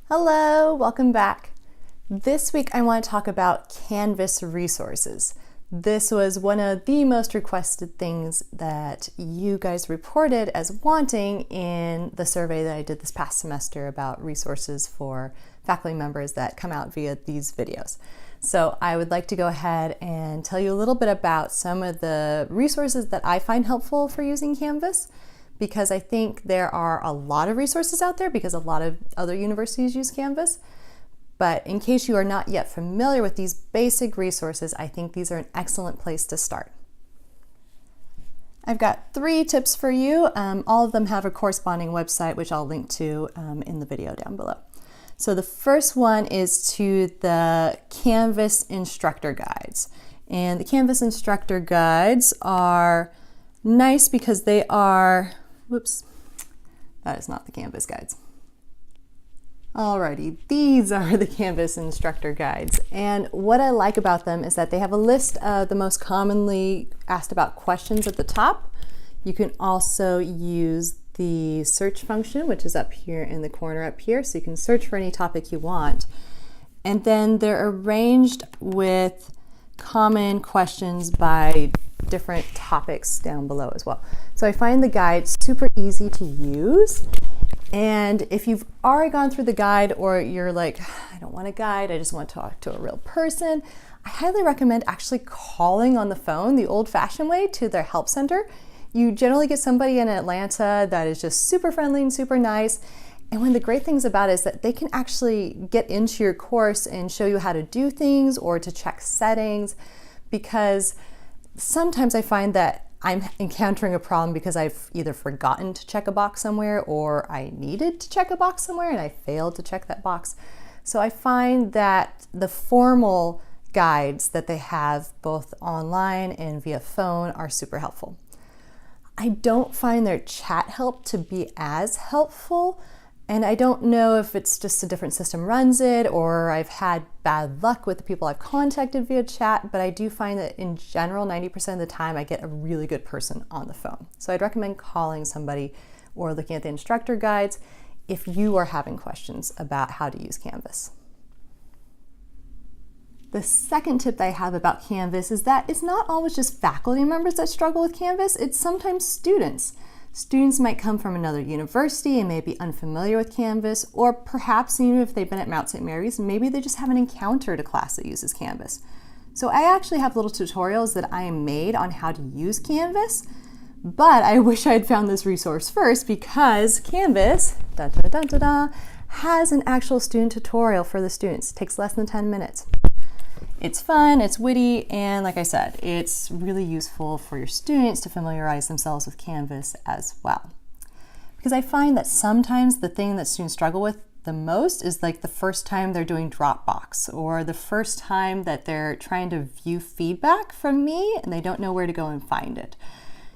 Hello, welcome back. This week I want to talk about Canvas resources. This was one of the most requested things that you guys reported as wanting in the survey that I did this past semester about resources for faculty members that come out via these videos. So I would like to go ahead and tell you a little bit about some of the resources that I find helpful for using Canvas, because I think there are a lot of resources out there because a lot of other universities use Canvas. But in case you are not yet familiar with these basic resources, I think these are an excellent place to start. I've got 3 tips for you. All of them have a corresponding website, which I'll link to in the video down below. So the first one is to the Canvas Instructor Guides. And the Canvas Instructor Guides are nice because they are, whoops, that is not the Canvas Guides. Alrighty, these are the Canvas Instructor Guides. And what I like about them is that they have a list of the most commonly asked about questions at the top. You can also use the search function, which is up here in the corner up here, so you can search for any topic you want. And then they're arranged with common questions by different topics down below as well. So I find the guide super easy to use. And if you've already gone through the guide, or you're like, I don't want a guide, I just want to talk to a real person, I highly recommend actually calling on the phone the old-fashioned way to their help center. You generally get somebody in Atlanta that is just super friendly and super nice. And one of the great things about it is that they can actually get into your course and show you how to do things or to check settings, because sometimes I find that I'm encountering a problem because I've either forgotten to check a box somewhere, or I needed to check a box somewhere and I failed to check that box. So I find that the formal guides that they have both online and via phone are super helpful. I don't find their chat help to be as helpful, and I don't know if it's just a different system runs it, or I've had bad luck with the people I've contacted via chat, but I do find that in general, 90% of the time, I get a really good person on the phone. So I'd recommend calling somebody or looking at the instructor guides if you are having questions about how to use Canvas. The second tip that I have about Canvas is that it's not always just faculty members that struggle with Canvas, it's sometimes students. Students might come from another university and may be unfamiliar with Canvas, or perhaps even if they've been at Mount St. Mary's, maybe they just haven't encountered a class that uses Canvas. So I actually have little tutorials that I made on how to use Canvas, but I wish I had found this resource first, because Canvas has an actual student tutorial for the students. It takes less than 10 minutes. It's fun, it's witty, and like I said, it's really useful for your students to familiarize themselves with Canvas as well. Because I find that sometimes the thing that students struggle with the most is like the first time they're doing Dropbox, or the first time that they're trying to view feedback from me and they don't know where to go and find it.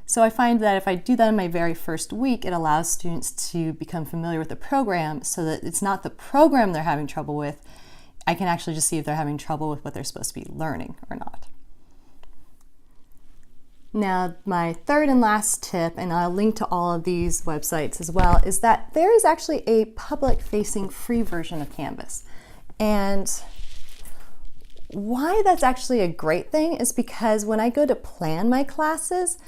So I find that if I do that in my very first week, it allows students to become familiar with the program, so that it's not the program they're having trouble with. I can actually just see if they're having trouble with what they're supposed to be learning or not. Now, my third and last tip, and I'll link to all of these websites as well, is that there is actually a public-facing free version of Canvas. And why that's actually a great thing is because when I go to plan my classes,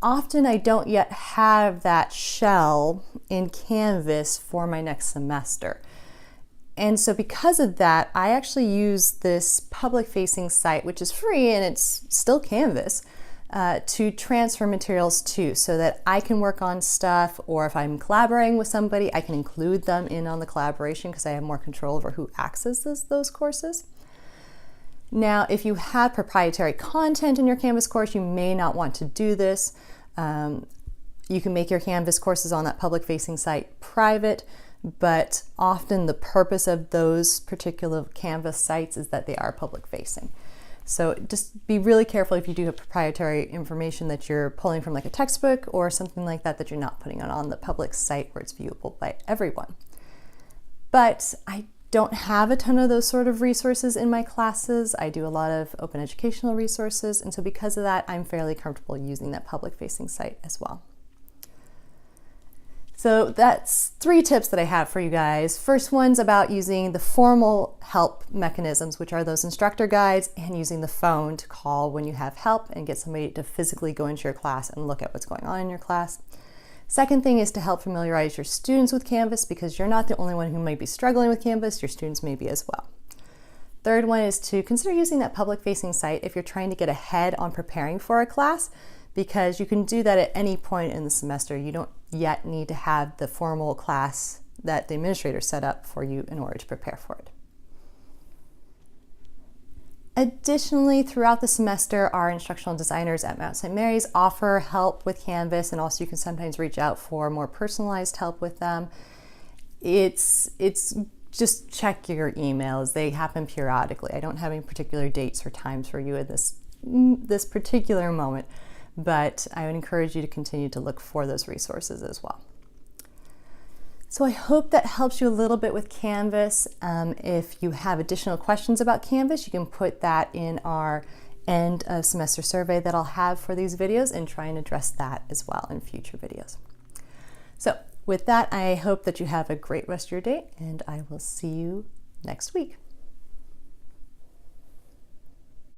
often I don't yet have that shell in Canvas for my next semester. And so because of that, I actually use this public-facing site, which is free and it's still Canvas, to transfer materials to, so that I can work on stuff, or if I'm collaborating with somebody, I can include them in on the collaboration because I have more control over who accesses those courses. Now, if you have proprietary content in your Canvas course, you may not want to do this. You can make your Canvas courses on that public-facing site private, but often the purpose of those particular Canvas sites is that they are public-facing. So just be really careful if you do have proprietary information that you're pulling from like a textbook or something like that, that you're not putting it on the public site where it's viewable by everyone. But I don't have a ton of those sort of resources in my classes. I do a lot of open educational resources, and so because of that, I'm fairly comfortable using that public-facing site as well. So that's 3 tips that I have for you guys. First one's about using the formal help mechanisms, which are those instructor guides, and using the phone to call when you have help and get somebody to physically go into your class and look at what's going on in your class. Second thing is to help familiarize your students with Canvas, because you're not the only one who might be struggling with Canvas, your students may be as well. Third one is to consider using that public-facing site if you're trying to get ahead on preparing for a class, because you can do that at any point in the semester. You don't yet need to have the formal class that the administrator set up for you in order to prepare for it. Additionally, throughout the semester, our instructional designers at Mount St. Mary's offer help with Canvas, and also you can sometimes reach out for more personalized help with them. It's just check your emails. They happen periodically. I don't have any particular dates or times for you at this particular moment, but I would encourage you to continue to look for those resources as well. So I hope that helps you a little bit with Canvas. If you have additional questions about Canvas, you can put that in our end of semester survey that I'll have for these videos, and try and address that as well in future videos. So with that, I hope that you have a great rest of your day, and I will see you next week.